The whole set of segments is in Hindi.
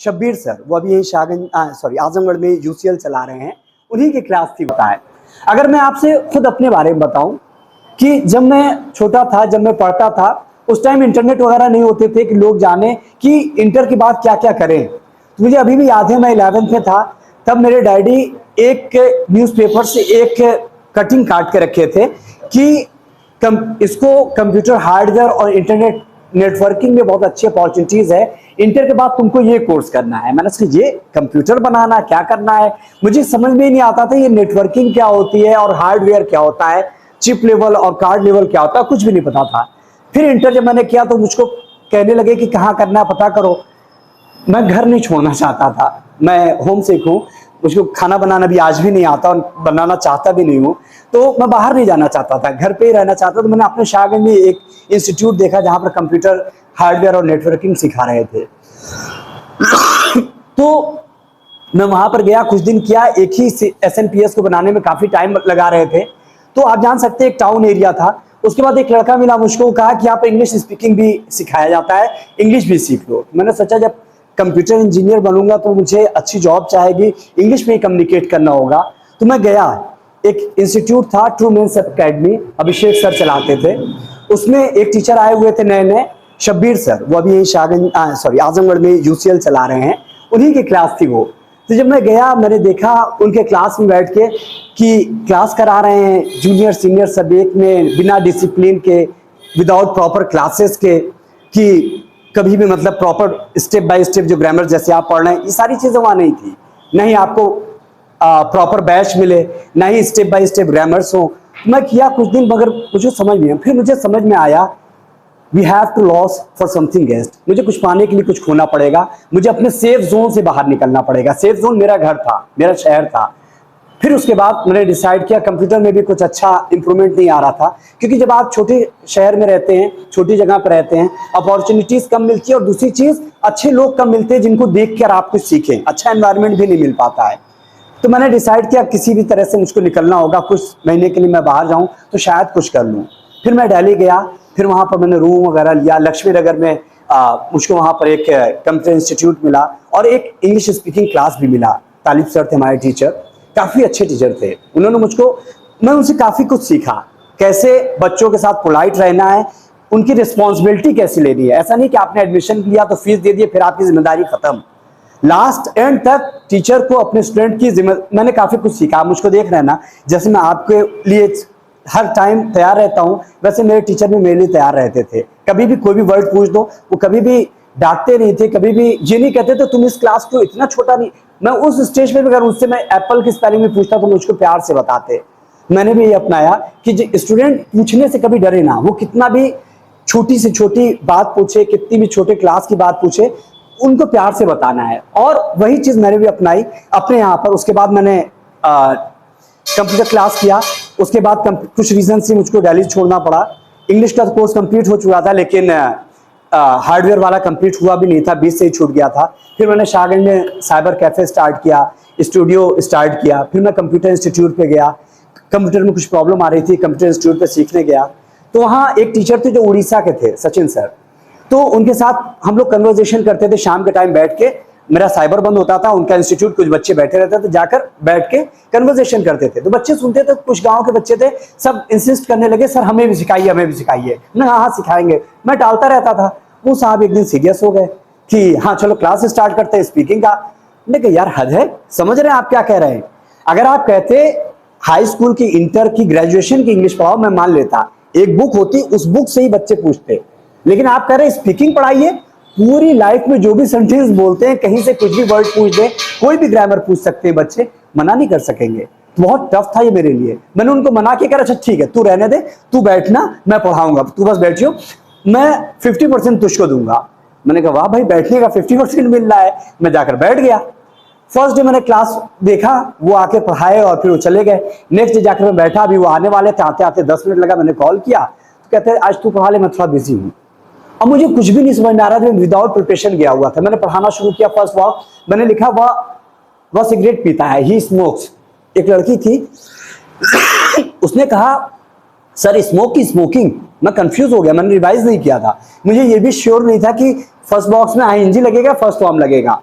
शब्बीर सर, वो अभी यही सॉरी आजमगढ़ में यूसीएल चला रहे हैं, उन्हीं की क्लास थी। बताए अगर मैं आपसे खुद अपने बारे में बताऊं कि जब मैं छोटा था, जब मैं पढ़ता था, उस टाइम इंटरनेट वगैरह नहीं होते थे कि लोग जाने कि इंटर के बाद क्या क्या करें। तो मुझे अभी भी याद है, मैं 11th में था, तब मेरे डैडी एक न्यूज़पेपर से एक कटिंग काट के रखे थे कि इसको कंप्यूटर हार्डवेयर और इंटरनेट नेटवर्किंग में बहुत अच्छी अपॉर्चुनिटीज है, इंटर के बाद तुमको ये कोर्स करना है। मैंने सोचा ये कंप्यूटर बनाना क्या करना है, मुझे समझ में ही नहीं आता था ये नेटवर्किंग क्या होती है और हार्डवेयर क्या होता है, चिप लेवल और कार्ड लेवल क्या होता है, कुछ भी नहीं पता था। फिर इंटर जब मैंने किया तो मुझको कहने लगे कि कहाँ करना है पता करो। मैं घर नहीं छोड़ना चाहता था, मैं होम सिक हूँ, मुझको खाना बनाना भी आज भी नहीं आता और बनाना चाहता भी नहीं हूँ, तो मैं बाहर नहीं जाना चाहता था, घर पे ही रहना चाहता था। तो मैंने अपने शाहगंज में एक इंस्टीट्यूट देखा जहाँ पर कंप्यूटर हार्डवेयर और नेटवर्किंग सिखा रहे थे। तो मैं वहां पर गया, कुछ दिन किया, एक ही SNPS को बनाने में काफी टाइम लगा रहे थे। तो आप जान सकते हैं एक टाउन एरिया था। उसके बाद एक लड़का मिला, मुझको कहा कि यहाँ पे इंग्लिश स्पीकिंग भी सिखाया जाता है, इंग्लिश भी सीख लो। मैंने सोचा जब कंप्यूटर इंजीनियर बनूंगा तो मुझे अच्छी जॉब चाहेगी, इंग्लिश में ही कम्युनिकेट करना होगा। तो मैं गया, एक इंस्टीट्यूट था ट्रू मेंस एकेडमी, अभिषेक सर चलाते थे। उसमें एक टीचर आए हुए थे नए नए, शब्बीर सर, वो अभी यही शाहगंज सॉरी आजमगढ़ में यूसीएल चला रहे हैं, उन्हीं की क्लास थी वो। तो जब मैं गया, मैंने देखा उनके क्लास में बैठ के कि क्लास करा रहे हैं जूनियर सीनियर सब एक में, बिना डिसिप्लिन के, विदाउट प्रॉपर क्लासेस के, कि कभी भी मतलब प्रॉपर स्टेप बाय स्टेप जो ग्रामर जैसे आप पढ़ रहे हैं, ये सारी चीज़ें वहाँ नहीं थी। नहीं आपको प्रॉपर बैच मिले, ना ही स्टेप बाय स्टेप ग्रामर्स हो। मैं किया कुछ दिन, मगर मुझे समझ नहीं आया। फिर मुझे समझ में आया we have to loss for something else, मुझे कुछ पाने के लिए कुछ खोना पड़ेगा, मुझे अपने सेफ जोन से बाहर निकलना पड़ेगा। सेफ जोन मेरा घर था, मेरा शहर था। फिर उसके बाद मैंने डिसाइड किया कंप्यूटर में भी कुछ अच्छा इंप्रूवमेंट नहीं आ रहा था, क्योंकि जब आप छोटे शहर में रहते हैं, छोटी जगह पर रहते हैं, अपॉर्चुनिटीज कम मिलती है, और दूसरी चीज अच्छे लोग कम मिलते हैं जिनको देख कर आप कुछ सीखें, अच्छा एनवायरनमेंट भी नहीं मिल पाता है। तो मैंने डिसाइड किया किसी भी तरह से मुझको निकलना होगा, कुछ महीने के लिए मैं बाहर जाऊं तो शायद कुछ कर लूं। फिर मैं दिल्ली गया, फिर वहां पर मैंने रूम वगैरह लिया लक्ष्मी नगर में। मुझको वहां पर एक कंप्यूटर इंस्टीट्यूट मिला और एक इंग्लिश स्पीकिंग क्लास भी मिला। तालिब सर थे हमारे टीचर, काफी अच्छे टीचर थे। उन्होंने मुझको, मैं उनसे काफी कुछ सीखा, कैसे बच्चों के साथ पोलाइट रहना है, उनकी रिस्पॉन्सिबिलिटी कैसे लेनी है। ऐसा नहीं कि आपने एडमिशन लिया तो फीस दे दिए फिर आपकी जिम्मेदारी खत्म, लास्ट एंड तक टीचर को अपने स्टूडेंट की मैंने काफी कुछ सीखा। मुझको देख रहे हैं ना, जैसे मैं आपके लिए हर टाइम तैयार रहता हूं, वैसे मेरे टीचर भी मेरे लिए तैयार रहते थे। कभी भी कोई भी वर्ड पूछ दो, वो कभी भी डांटते नहीं थे, कभी भी ये नहीं कहते थे तुम इस क्लास को इतना छोटा नहीं। मैं उस स्टेज पे भी अगर उससे मैं एप्पल की स्पेलिंग में पूछता तो मुझको प्यार से बताते। मैंने भी ये अपनाया कि स्टूडेंट पूछने से कभी डरे ना, वो कितना भी छोटी से छोटी बात पूछे, कितनी भी छोटे क्लास की बात पूछे, उनको प्यार से बताना है। और वही चीज मैंने भी अपनाई अपने यहाँ पर। उसके बाद मैंने कंप्यूटर क्लास किया। उसके बाद कुछ रीजन से मुझको दिल्ली छोड़ना पड़ा। इंग्लिश का कोर्स कंप्लीट हो चुका था, लेकिन हार्डवेयर वाला कंप्लीट हुआ भी नहीं था, बीच से ही छूट गया था। फिर मैंने शाहगंज में साइबर कैफे स्टार्ट किया, स्टूडियो स्टार्ट किया। फिर मैं कंप्यूटर इंस्टीट्यूट पे गया, कंप्यूटर में कुछ प्रॉब्लम आ रही थी, कंप्यूटर इंस्टीट्यूट पे सीखने गया। तो वहाँ एक टीचर थे जो उड़ीसा के थे, सचिन सर। तो उनके साथ हम लोग कन्वर्सेशन करते थे शाम के टाइम बैठ के। मेरा साइबर बंद होता था, उनका इंस्टीट्यूट, कुछ बच्चे बैठे रहते थे, जाकर बैठ के कन्वर्सेशन करते थे। तो बच्चे सुनते थे, कुछ गांव के बच्चे थे, सब इंसिस्ट करने लगे सर हमें भी सिखाइए, हमें भी सिखाइए। मैं हाँ सिखाएंगे, मैं टालता रहता था। वो साहब एक दिन सीरियस हो गए कि हाँ चलो क्लास स्टार्ट करते हैं स्पीकिंग का। मैंने कहा यार हद है, समझ रहे हैं आप क्या कह रहे हैं। अगर आप कहते हाई स्कूल की, इंटर की, ग्रेजुएशन की इंग्लिश पढ़ाओ, मैं मान लेता, एक बुक होती, उस बुक से ही बच्चे पूछते। लेकिन आप कह रहे हैं स्पीकिंग पढ़ाइए, पूरी लाइफ में जो भी सेंटेंस बोलते हैं, कहीं से कुछ भी वर्ड पूछ दे, कोई भी ग्रामर पूछ सकते हैं बच्चे, मना नहीं कर सकेंगे। बहुत टफ था ये मेरे लिए। मैंने उनको मना किया, अच्छा ठीक है तू रहने दे, तू बैठना, मैं पढ़ाऊंगा, तू बस बैठियो, मैं 50% तुझको दूंगा। मैंने कहा वाह भाई, बैठने का 50% मिल रहा है। मैं जाकर बैठ गया। फर्स्ट डे मैंने क्लास देखा, वो आके पढ़ाए और फिर वो चले गए। नेक्स्ट डे जाकर मैं बैठा, अभी वो आने वाले थे, आते आते 10 मिनट लगा। मैंने कॉल किया तो कहते हैं आज तू पढ़ा ले, मैं थोड़ा बिजी हूँ। अब मुझे कुछ भी नहीं समझ में आ रहा था, विदाउट प्रिपरेशन गया हुआ था। मैंने पढ़ाना शुरू किया। फर्स्ट वॉक मैंने लिखा, वह सिगरेट पीता है, ही स्मोक्स। एक लड़की थी, उसने कहा सर स्मोक की स्मोकिंग। मैं कंफ्यूज हो गया, मैंने रिवाइज नहीं किया था, मुझे ये भी श्योर नहीं था कि फर्स्ट बॉक्स में आईएनजी लगेगा, फर्स्ट फॉर्म लगेगा।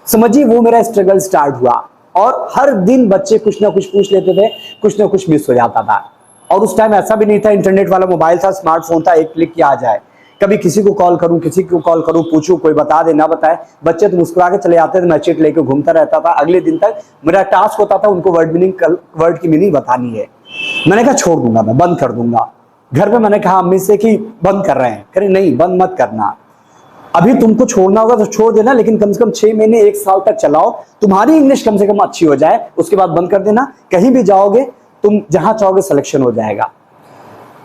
समझिए वो मेरा स्ट्रगल स्टार्ट हुआ। और हर दिन बच्चे कुछ ना कुछ पूछ लेते थे, कुछ ना कुछ मिस हो जाता था। और उस टाइम ऐसा भी नहीं था, इंटरनेट वाला मोबाइल था, स्मार्टफोन था, एक क्लिक किया आ जाए। कभी किसी को कॉल करूं, किसी को कॉल करूं, पूछूं, कोई बता दे ना बताए, बच्चे तो मुस्कुरा के चले जाते थे, मैं चिट लेके घूमता रहता था। अगले दिन तक मेरा टास्क होता था उनको वर्ड की मीनिंग बतानी है। मैंने कहा छोड़ दूंगा, मैं बंद कर दूंगा। घर पे मैंने कहा अम्मी से कि बंद कर रहे हैं, कह नहीं बंद मत करना, अभी तुमको छोड़ना होगा तो छोड़ देना, लेकिन कम से कम 6 महीने 1 साल तक चलाओ, तुम्हारी इंग्लिश कम से कम अच्छी हो जाए, उसके बाद बंद कर देना। कहीं भी जाओगे तुम जहां चाहोगे सिलेक्शन हो जाएगा।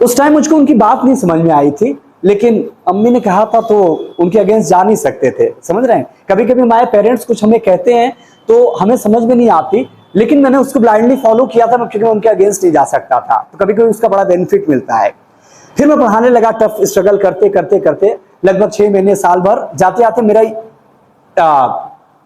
उस टाइम मुझको उनकी बात नहीं समझ में आई थी, लेकिन अम्मी ने कहा था तो उनके अगेंस्ट जा नहीं सकते थे, समझ रहे हैं। कभी कभी हमारे पेरेंट्स कुछ हमें कहते हैं तो हमें समझ में नहीं आती, लेकिन मैंने उसको ब्लाइंडली फॉलो किया था, क्योंकि मैं उनके अगेंस्ट नहीं जा सकता था। तो कभी कभी उसका बड़ा बेनिफिट मिलता है। फिर मैं पढ़ाने लगा, टफ स्ट्रगल करते करते करते लगभग 6 महीने साल भर जाते आते मेरा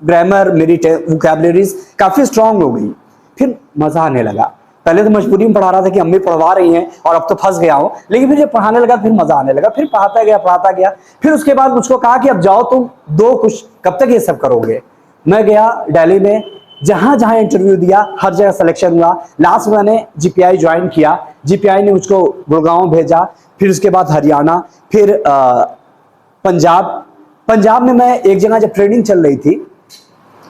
ग्रामर, मेरी वोकैबुलरीज काफी स्ट्रांग हो गई। फिर मजा आने लगा। पहले तो मजबूरी में पढ़ा रहा था कि अम्मी पढ़वा रही हैं और अब तो फंस गया हूं, लेकिन फिर जब पढ़ाने लगा फिर मजा आने लगा। फिर पढ़ाता गया। फिर उसके बाद मुझको कहा कि अब जाओ तुम, दो कुछ, कब तक ये सब करोगे। मैं गया दिल्ली में, जहां जहां इंटरव्यू दिया हर जगह सिलेक्शन हुआ। लास्ट में मैंने जीपीआई ज्वाइन किया, जीपीआई ने मुझको गुड़गांव भेजा, फिर उसके बाद हरियाणा, फिर पंजाब में मैं एक जगह जब ट्रेनिंग चल रही थी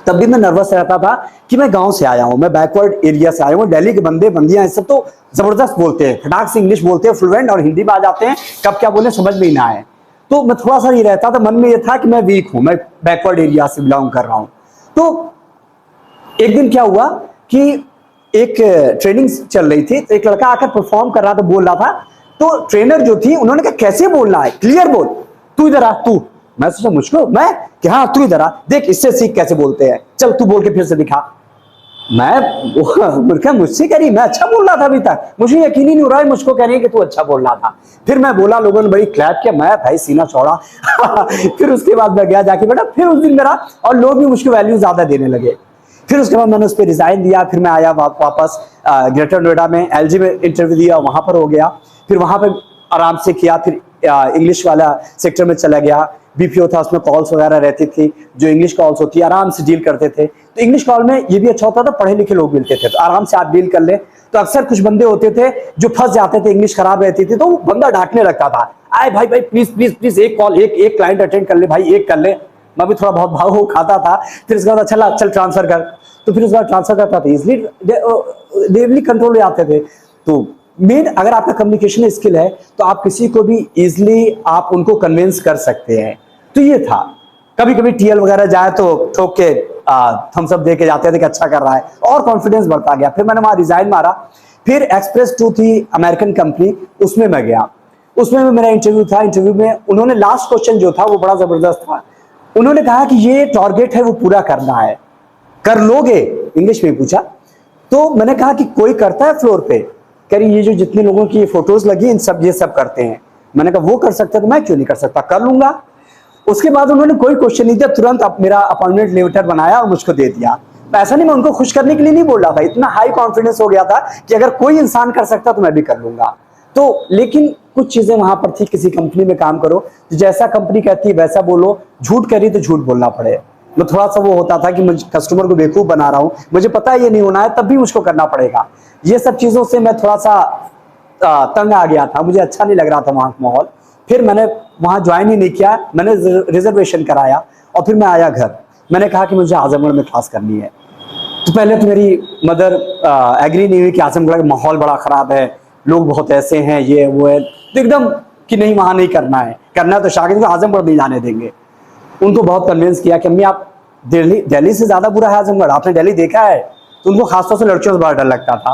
तब भी मैं नर्वस रहता था कि मैं गांव से आया हूं, मैं बैकवर्ड एरिया से आया हूं। दिल्ली के बंदे बंदियां सब तो जबरदस्त बोलते हैं, फटाक से इंग्लिश बोलते हैं फ्लुएंट, और हिंदी में आ जाते हैं, कब क्या बोले समझ में ही ना आए। तो मैं थोड़ा सा ये रहता था, मन में ये था कि मैं वीक हूं, मैं बैकवर्ड एरिया से बिलोंग कर रहा हूं। तो एक दिन क्या हुआ कि एक ट्रेनिंग चल रही थी, तो एक लड़का आकर परफॉर्म कर रहा था, बोल रहा था। तो ट्रेनर जो थी उन्होंने कहा कैसे बोलना है, क्लियर बोल, तू इधर आ तू। मैं सोचा मुझको, मैं कि हाँ तू इधर आ, देख इससे सीख कैसे बोलते हैं, चल तू बोल के फिर से दिखा। मैं मुझसे कह रही, मैं अच्छा बोल रहा था अभी तक, मुझे यकीन ही नहीं हो रहा है, मुझको कह रही है कि तू अच्छा बोल रहा था। फिर मैं बोला, लोगों ने बड़ी क्लैप किया, मैं भाई सीना चौड़ा। फिर उसके बाद मैं गया जाके बेटा, फिर उस दिन मेरा और लोग भी मुझको वैल्यू ज्यादा देने लगे। फिर उसके बाद मैंने उस पर रिजाइन दिया। फिर मैं आया वापस ग्रेटर नोएडा में, एलजी में इंटरव्यू दिया, वहां पर हो गया। फिर वहां पर आराम से किया। फिर इंग्लिश वाला सेक्टर में चला गया, बीपीओ था, उसमें कॉल्स वगैरह रहती थी, जो इंग्लिश कॉल्स होती है आराम से डील करते थे। तो इंग्लिश कॉल में ये भी अच्छा होता था, पढ़े लिखे लोग मिलते थे तो आराम से आप डील कर ले। तो अक्सर कुछ बंदे होते थे जो फंस जाते थे, इंग्लिश खराब रहती थी, तो वो बंदा डांटने लगता था, आए भाई भाई प्लीज प्लीज प्लीज एक कॉल, एक क्लाइंट अटेंड कर ले भाई, एक कर ले। मैं भी थोड़ा बहुत भाव हो खाता था। फिर उसके बाद अच्छा चल ट्रांसफर कर, तो फिर उसके बाद ट्रांसफर करता था, इजिली कंट्रोल में आते थे। तो मेन अगर आपका कम्युनिकेशन स्किल है तो आप किसी को भी इजिली आप उनको कन्विंस कर सकते हैं। तो ये था। कभी कभी टीएल वगैरह जाए तो ठोक के थम्स अप दे के जाते थे कि अच्छा कर रहा है, और कॉन्फिडेंस बढ़ता गया। फिर मैंने वहां रिजाइन मारा। फिर एक्सप्रेस 2 थी अमेरिकन कंपनी, उसमें मैं गया। उसमें मेरा इंटरव्यू था। इंटरव्यू में उन्होंने लास्ट क्वेश्चन जो था वो बड़ा जबरदस्त था। उन्होंने कहा कि ये टारगेट है वो पूरा करना है, कर लोगे, इंग्लिश में पूछा। तो मैंने कहा कि कोई करता है फ्लोर पे, कह रही ये जो जितने लोगों की फोटोज लगी इन सब ये सब करते हैं। मैंने कहा वो कर सकते तो मैं क्यों नहीं कर सकता, कर लूंगा। उसके बाद उन्होंने कोई क्वेश्चन नहीं दिया, तुरंत मेरा अपॉइंटमेंट लेटर बनाया और मुझको दे दिया। ऐसा नहीं, मैं उनको खुश करने के लिए नहीं बोल रहा था, इतना हाई कॉन्फिडेंस हो गया था कि अगर कोई इंसान कर सकता तो मैं भी कर लूंगा। तो लेकिन कुछ चीजें वहां पर थी, किसी कंपनी में काम करो तो जैसा कंपनी कहती है वैसा बोलो, झूठ करी तो झूठ बोलना पड़े। मैं थोड़ा सा वो होता था कि मैं कस्टमर को बेवकूफ बना रहा हूं, मुझे पता है ये नहीं होना है, तब भी मुझको करना पड़ेगा। ये सब चीजों से मैं थोड़ा सा तंग आ गया था, मुझे अच्छा नहीं लग रहा था वहां का माहौल। फिर मैंने वहां ज्वाइन ही नहीं किया, मैंने रिजर्वेशन कराया और फिर मैं आया घर। मैंने कहा कि मुझे आजमगढ़ में क्लास करनी है। तो पहले तो मेरी मदर एग्री नहीं हुई कि आजमगढ़ का माहौल बड़ा खराब है, लोग बहुत ऐसे हैं, ये वो है, तो एकदम कि नहीं वहां नहीं करना है, करना है तो शागिद को आजमगढ़ नहीं जाने देंगे। उनको बहुत कन्विंस किया कि अम्मी आप दिल्ली से ज्यादा बुरा है आजमगढ़, आपने दिल्ली देखा है। तो उनको खासतौर से लड़कियों से बड़ा डर लगता था।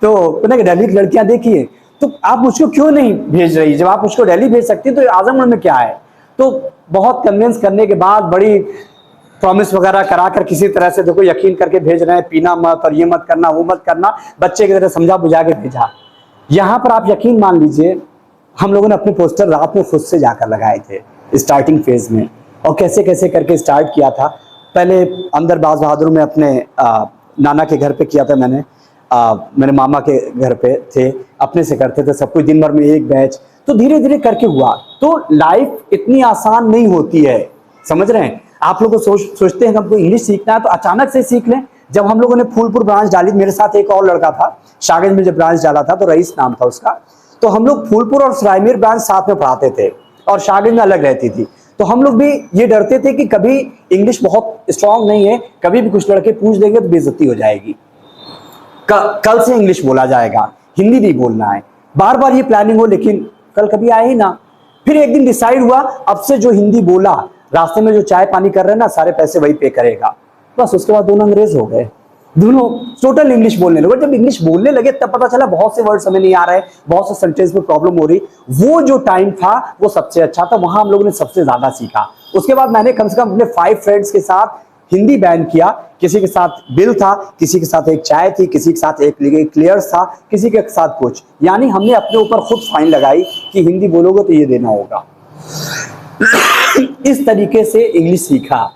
तो उन्होंने दिल्ली की लड़कियां देखी है, तो आप मुझको क्यों नहीं भेज रही, जब आप मुझको दिल्ली भेज सकती तो आजमगढ़ में क्या है। तो बहुत कन्विंस करने के बाद, बड़ी प्रॉमिस वगैरह कराकर किसी तरह से देखो यकीन करके भेज रहे हैं, पीना मत और ये मत करना वो मत करना, बच्चे की तरह समझा बुझा के भेजा। यहाँ पर आप यकीन मान लीजिए, हम लोगों ने अपने पोस्टर रात में खुद से जाकर लगाए थे स्टार्टिंग फेज में, और कैसे कैसे करके स्टार्ट किया था। पहले अंदर बाज बहादुर में अपने नाना के घर पे किया था मैंने, मेरे मामा के घर पे थे, अपने से करते थे सब कुछ, दिन भर में एक बैच। तो धीरे धीरे करके हुआ। तो लाइफ इतनी आसान नहीं होती है, समझ रहे हैं। आप लोग सोचते हैं कि हमको इंग्लिश सीखना है तो अचानक से सीख लें। जब हम लोगों ने फूलपुर ब्रांच डाली, मेरे साथ एक और लड़का था, शाहगंज में जब ब्रांच डाला था तो रईस नाम था उसका, तो हम लोग फूलपुर और सरायमीर ब्रांच साथ में पढ़ाते थे और शाहगंज में अलग रहती थी। तो हम लोग भी ये डरते थे कि कभी इंग्लिश बहुत स्ट्रांग नहीं है, कभी भी कुछ लड़के पूछ देंगे तो बेइज्जती हो जाएगी, कल से इंग्लिश बोला जाएगा, हिंदी नहीं बोलना है। बार बार ये प्लानिंग हो, लेकिन कल कभी आए ही ना। फिर एक दिन डिसाइड हुआ, अब से जो हिंदी बोला, रास्ते में जो चाय पानी कर रहे हैं ना, सारे पैसे वही पे करेगा। बस उसके बाद दोनों अंग्रेज हो गए, दोनों टोटल इंग्लिश बोलने लगे। जब इंग्लिश बोलने लगे तब पता चला बहुत से वर्ड समझ नहीं आ रहे, बहुत से सेंटेंस में प्रॉब्लम हो रही। वो जो टाइम था वो सबसे अच्छा था, वहां हम लोगों ने सबसे ज्यादा सीखा। उसके बाद मैंने कम से कम अपने 5 फ्रेंड्स के साथ हिंदी बैन किया। किसी के साथ बिल था, किसी के साथ एक चाय थी, किसी के साथ एक क्लियर्स था, किसी के साथ कुछ। यानी हमने अपने ऊपर खुद फाइन लगाई कि हिंदी बोलोगे तो ये देना होगा। इस तरीके से इंग्लिश सीखा।